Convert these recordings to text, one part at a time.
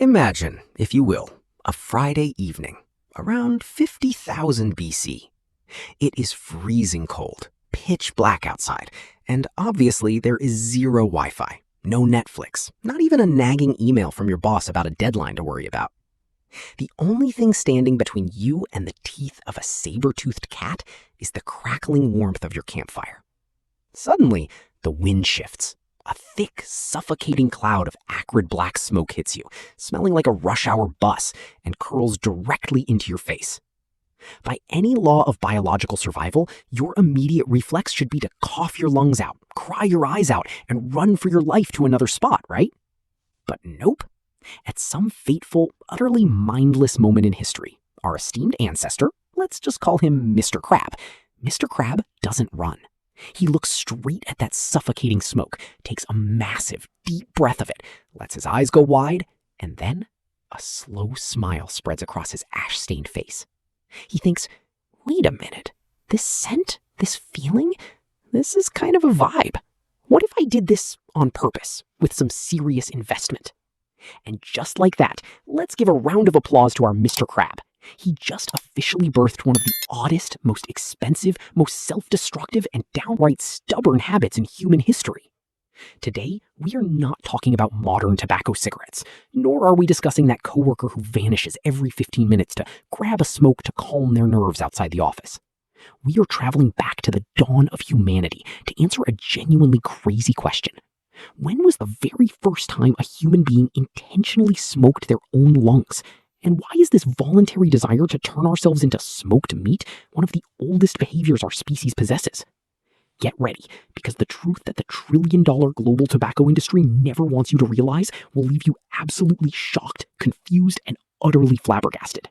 Imagine, if you will, a Friday evening, around 50,000 BC. It is freezing cold, pitch black outside, and obviously there is zero Wi-Fi, no Netflix, not even a nagging email from your boss about a deadline to worry about. The only thing standing between you and the teeth of a saber-toothed cat is the crackling warmth of your campfire. Suddenly, the wind shifts. A thick, suffocating cloud of acrid black smoke hits you, smelling like a rush hour bus, and curls directly into your face. By any law of biological survival, your immediate reflex should be to cough your lungs out, cry your eyes out, and run for your life to another spot, right? But nope. At some fateful, utterly mindless moment in history, our esteemed ancestor, let's just call him Mr. Crab, Mr. Crab doesn't run. He looks straight at that suffocating smoke, takes a massive, deep breath of it, lets his eyes go wide, and then a slow smile spreads across his ash-stained face. He thinks, wait a minute, this scent, this feeling, this is kind of a vibe. What if I did this on purpose, with some serious investment? And just like that, let's give a round of applause to our Mr. Crab. He just officially birthed one of the oddest, most expensive, most self-destructive, and downright stubborn habits in human history. Today, we are not talking about modern tobacco cigarettes, nor are we discussing that coworker who vanishes every 15 minutes to grab a smoke to calm their nerves outside the office. We are traveling back to the dawn of humanity to answer a genuinely crazy question. When was the very first time a human being intentionally smoked their own lungs? And why is this voluntary desire to turn ourselves into smoked meat one of the oldest behaviors our species possesses? Get ready, because the truth that the trillion-dollar global tobacco industry never wants you to realize will leave you absolutely shocked, confused, and utterly flabbergasted.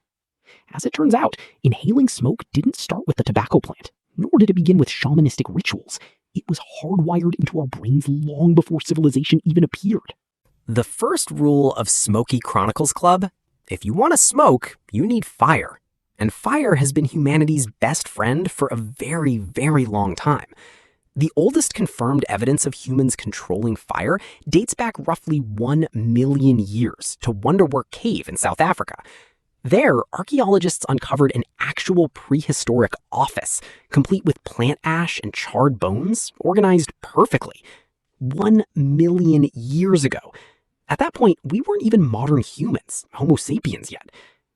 As it turns out, inhaling smoke didn't start with the tobacco plant, nor did it begin with shamanistic rituals. It was hardwired into our brains long before civilization even appeared. The first rule of Smoky Chronicles Club: if you want to smoke, you need fire. And fire has been humanity's best friend for a very, very long time. The oldest confirmed evidence of humans controlling fire dates back roughly 1 million years to Wonderwork Cave in South Africa. There, archaeologists uncovered an actual prehistoric office, complete with plant ash and charred bones, organized perfectly. 1 million years ago. At that point, we weren't even modern humans, Homo sapiens, yet.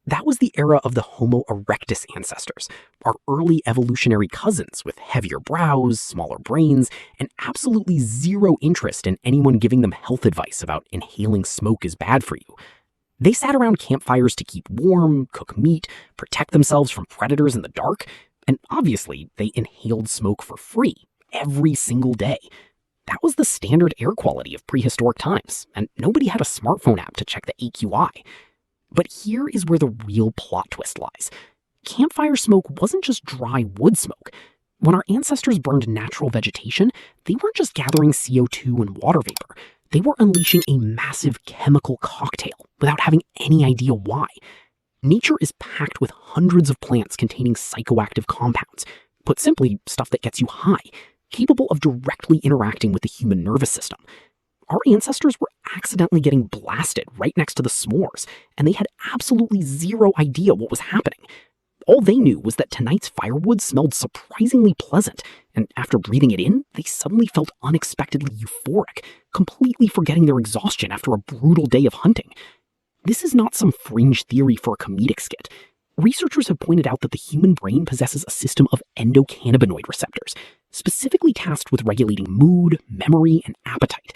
That was the era of the Homo erectus ancestors, our early evolutionary cousins with heavier brows, smaller brains, and absolutely zero interest in anyone giving them health advice about inhaling smoke is bad for you. They sat around campfires to keep warm, cook meat, protect themselves from predators in the dark, and obviously they inhaled smoke for free, every single day. That was the standard air quality of prehistoric times, and nobody had a smartphone app to check the AQI. But here is where the real plot twist lies. Campfire smoke wasn't just dry wood smoke. When our ancestors burned natural vegetation, they weren't just gathering CO2 and water vapor. They were unleashing a massive chemical cocktail without having any idea why. Nature is packed with hundreds of plants containing psychoactive compounds. Put simply, stuff that gets you high, capable of directly interacting with the human nervous system. Our ancestors were accidentally getting blasted right next to the s'mores, and they had absolutely zero idea what was happening. All they knew was that tonight's firewood smelled surprisingly pleasant, and after breathing it in, they suddenly felt unexpectedly euphoric, completely forgetting their exhaustion after a brutal day of hunting. This is not some fringe theory for a comedic skit. Researchers have pointed out that the human brain possesses a system of endocannabinoid receptors, specifically tasked with regulating mood, memory, and appetite.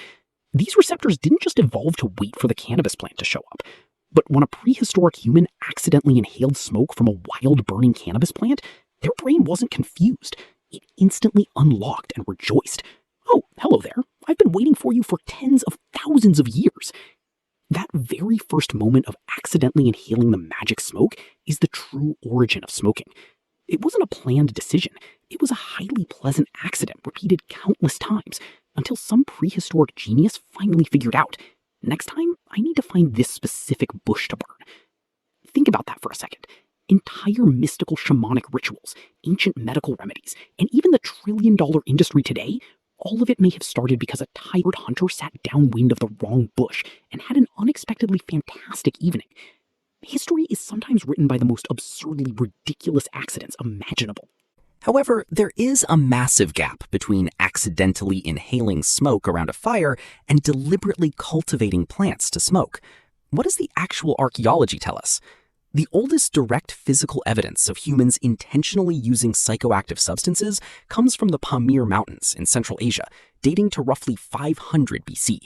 These receptors didn't just evolve to wait for the cannabis plant to show up. But when a prehistoric human accidentally inhaled smoke from a wild burning cannabis plant, their brain wasn't confused. It instantly unlocked and rejoiced. Oh, hello there. I've been waiting for you for tens of thousands of years. That very first moment of accidentally inhaling the magic smoke is the true origin of smoking. It wasn't a planned decision. It was a highly pleasant accident repeated countless times until some prehistoric genius finally figured out, next time I need to find this specific bush to burn. Think about that for a second. Entire mystical shamanic rituals, ancient medical remedies, and even the trillion-dollar industry today All of it may have started because a tired hunter sat downwind of the wrong bush and had an unexpectedly fantastic evening. History is sometimes written by the most absurdly ridiculous accidents imaginable. However, there is a massive gap between accidentally inhaling smoke around a fire and deliberately cultivating plants to smoke. What does the actual archaeology tell us? The oldest direct physical evidence of humans intentionally using psychoactive substances comes from the Pamir Mountains in Central Asia, dating to roughly 500 BC.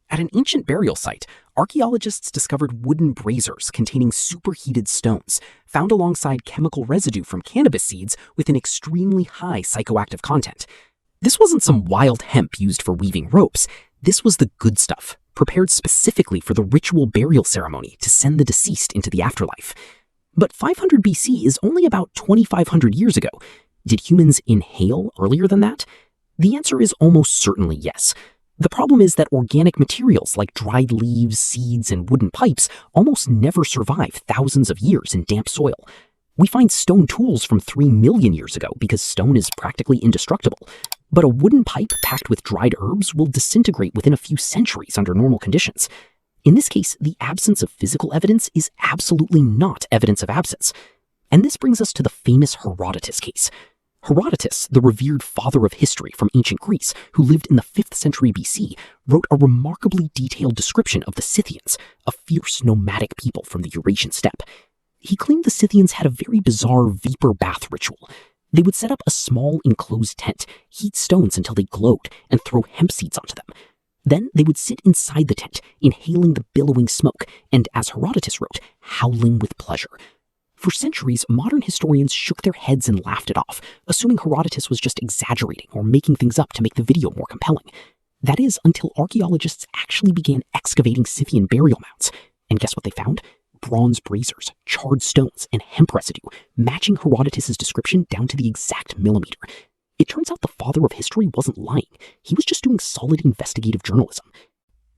At an ancient burial site, archaeologists discovered wooden braziers containing superheated stones, found alongside chemical residue from cannabis seeds with an extremely high psychoactive content. This wasn't some wild hemp used for weaving ropes. This was the good stuff, prepared specifically for the ritual burial ceremony to send the deceased into the afterlife. But 500 BC is only about 2,500 years ago. Did humans inhale earlier than that? The answer is almost certainly yes. The problem is that organic materials like dried leaves, seeds, and wooden pipes almost never survive thousands of years in damp soil. We find stone tools from 3 million years ago because stone is practically indestructible. But a wooden pipe packed with dried herbs will disintegrate within a few centuries under normal conditions. In this case, the absence of physical evidence is absolutely not evidence of absence. And this brings us to the famous Herodotus case. Herodotus, the revered father of history from ancient Greece, who lived in the 5th century BC, wrote a remarkably detailed description of the Scythians, a fierce nomadic people from the Eurasian steppe. He claimed the Scythians had a very bizarre vapor bath ritual. They would set up a small enclosed tent, heat stones until they glowed, and throw hemp seeds onto them. Then they would sit inside the tent, inhaling the billowing smoke, and, as Herodotus wrote, howling with pleasure. For centuries, modern historians shook their heads and laughed it off, assuming Herodotus was just exaggerating or making things up to make the video more compelling. That is, until archaeologists actually began excavating Scythian burial mounds. And guess what they found? Bronze braziers, charred stones, and hemp residue, matching Herodotus' description down to the exact millimeter. It turns out the father of history wasn't lying. He was just doing solid investigative journalism.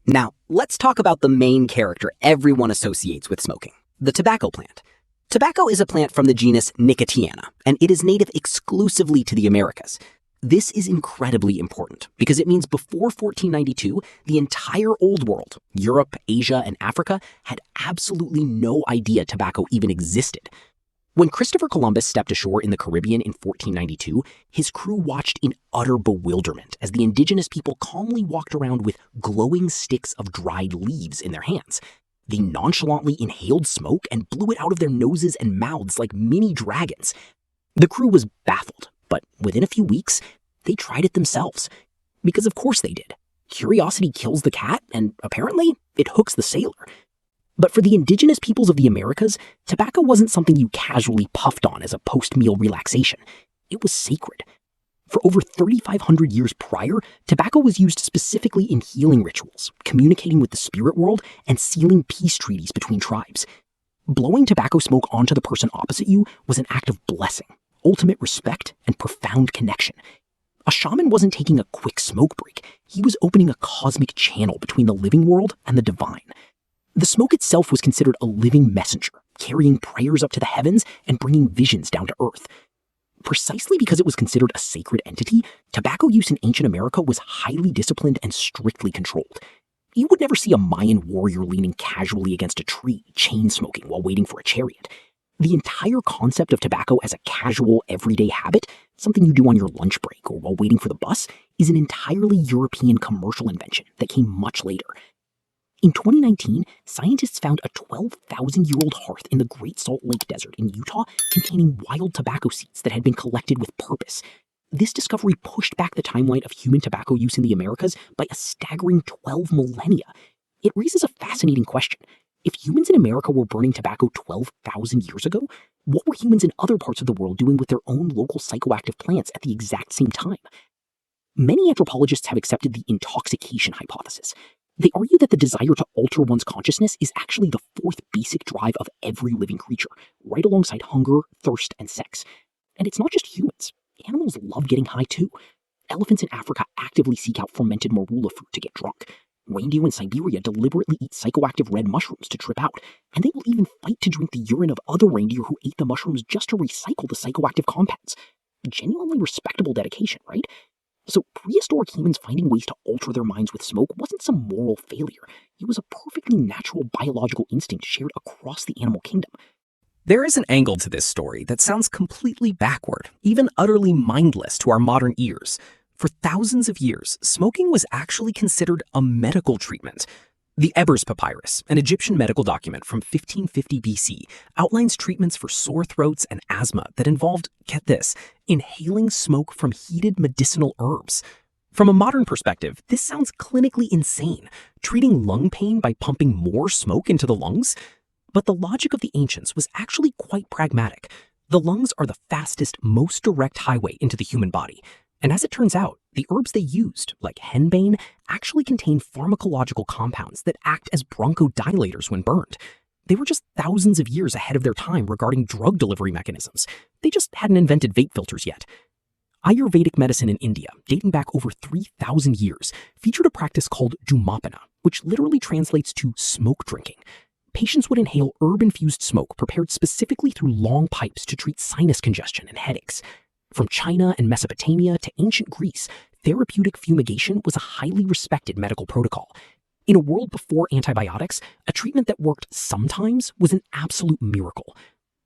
Now, let's talk about the main character everyone associates with smoking, the tobacco plant. Tobacco is a plant from the genus Nicotiana, and it is native exclusively to the Americas. This is incredibly important because it means before 1492, the entire Old World, Europe, Asia, and Africa, had absolutely no idea tobacco even existed. When Christopher Columbus stepped ashore in the Caribbean in 1492, his crew watched in utter bewilderment as the indigenous people calmly walked around with glowing sticks of dried leaves in their hands. They nonchalantly inhaled smoke and blew it out of their noses and mouths like mini dragons. The crew was baffled, but within a few weeks, they tried it themselves. Because of course they did. Curiosity kills the cat, and apparently it hooks the sailor. But for the indigenous peoples of the Americas, tobacco wasn't something you casually puffed on as a post-meal relaxation. It was sacred. For over 3,500 years prior, tobacco was used specifically in healing rituals, communicating with the spirit world, and sealing peace treaties between tribes. Blowing tobacco smoke onto the person opposite you was an act of blessing, ultimate respect, and profound connection. A shaman wasn't taking a quick smoke break. He was opening a cosmic channel between the living world and the divine. The smoke itself was considered a living messenger, carrying prayers up to the heavens and bringing visions down to earth. Precisely because it was considered a sacred entity, tobacco use in ancient America was highly disciplined and strictly controlled. You would never see a Mayan warrior leaning casually against a tree, chain smoking while waiting for a chariot. The entire concept of tobacco as a casual, everyday habit, something you do on your lunch break or while waiting for the bus, is an entirely European commercial invention that came much later. In 2019, scientists found a 12,000-year-old hearth in the Great Salt Lake Desert in Utah containing wild tobacco seeds that had been collected with purpose. This discovery pushed back the timeline of human tobacco use in the Americas by a staggering 12 millennia. It raises a fascinating question. If humans in America were burning tobacco 12,000 years ago, what were humans in other parts of the world doing with their own local psychoactive plants at the exact same time? Many anthropologists have accepted the intoxication hypothesis. They argue that the desire to alter one's consciousness is actually the fourth basic drive of every living creature, right alongside hunger, thirst, and sex. And it's not just humans. Animals love getting high too. Elephants in Africa actively seek out fermented marula fruit to get drunk. Reindeer in Siberia deliberately eat psychoactive red mushrooms to trip out, and they will even fight to drink the urine of other reindeer who ate the mushrooms just to recycle the psychoactive compounds. Genuinely respectable dedication, right? So prehistoric humans finding ways to alter their minds with smoke wasn't some moral failure. It was a perfectly natural biological instinct shared across the animal kingdom. There is an angle to this story that sounds completely backward, even utterly mindless to our modern ears. For thousands of years, smoking was actually considered a medical treatment. The Ebers Papyrus, an Egyptian medical document from 1550 BC, outlines treatments for sore throats and asthma that involved, get this, inhaling smoke from heated medicinal herbs. From a modern perspective, this sounds clinically insane, treating lung pain by pumping more smoke into the lungs. But the logic of the ancients was actually quite pragmatic. The lungs are the fastest, most direct highway into the human body. And as it turns out, the herbs they used, like henbane, actually contain pharmacological compounds that act as bronchodilators when burned. They were just thousands of years ahead of their time regarding drug delivery mechanisms. They just hadn't invented vape filters yet. Ayurvedic medicine in India, dating back over 3,000 years, featured a practice called Dhumapana, which literally translates to smoke drinking. Patients would inhale herb-infused smoke prepared specifically through long pipes to treat sinus congestion and headaches. From China and Mesopotamia to ancient Greece, therapeutic fumigation was a highly respected medical protocol. In a world before antibiotics, a treatment that worked sometimes was an absolute miracle.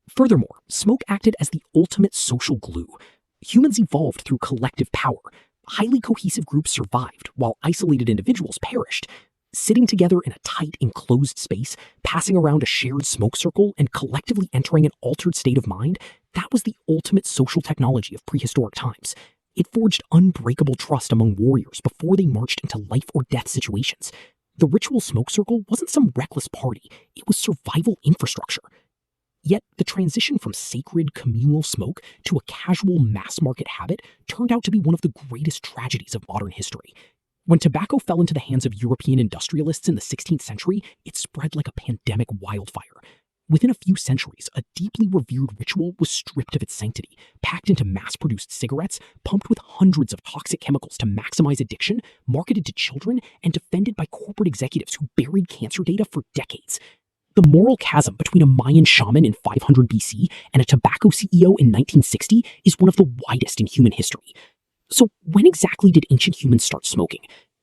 Furthermore, smoke acted as the ultimate social glue. Humans evolved through collective power. Highly cohesive groups survived, while isolated individuals perished. Sitting together in a tight, enclosed space, passing around a shared smoke circle, and collectively entering an altered state of mind, that was the ultimate social technology of prehistoric times. It forged unbreakable trust among warriors before they marched into life-or-death situations. The ritual smoke circle wasn't some reckless party, it was survival infrastructure. Yet, the transition from sacred, communal smoke to a casual mass-market habit turned out to be one of the greatest tragedies of modern history. When tobacco fell into the hands of European industrialists in the 16th century, it spread like a pandemic wildfire. Within a few centuries, a deeply revered ritual was stripped of its sanctity, packed into mass-produced cigarettes, pumped with hundreds of toxic chemicals to maximize addiction, marketed to children, and defended by corporate executives who buried cancer data for decades. The moral chasm between a Mayan shaman in 500 BC and a tobacco CEO in 1960 is one of the widest in human history. So when exactly did ancient humans start smoking?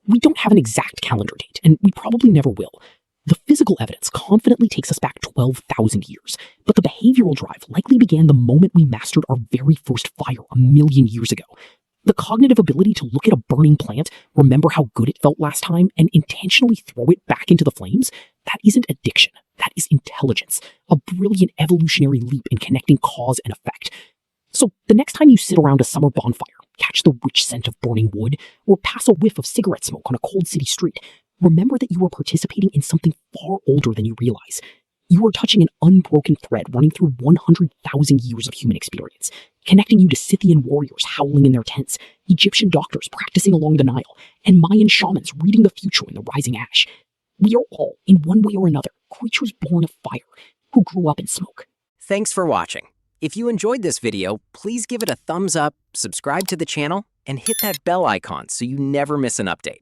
We don't have an exact calendar date, and we probably never will. The physical evidence confidently takes us back 12,000 years, but the behavioral drive likely began the moment we mastered our very first fire a million years ago. The cognitive ability to look at a burning plant, remember how good it felt last time, and intentionally throw it back into the flames, that isn't addiction, that is intelligence, a brilliant evolutionary leap in connecting cause and effect. So the next time you sit around a summer bonfire, catch the rich scent of burning wood, or pass a whiff of cigarette smoke on a cold city street, remember that you are participating in something far older than you realize. You are touching an unbroken thread running through 100,000 years of human experience, connecting you to Scythian warriors howling in their tents, Egyptian doctors practicing along the Nile, and Mayan shamans reading the future in the rising ash. We are all, in one way or another, creatures born of fire, who grew up in smoke. Thanks for watching. If you enjoyed this video, please give it a thumbs up, subscribe to the channel, and hit that bell icon so you never miss an update.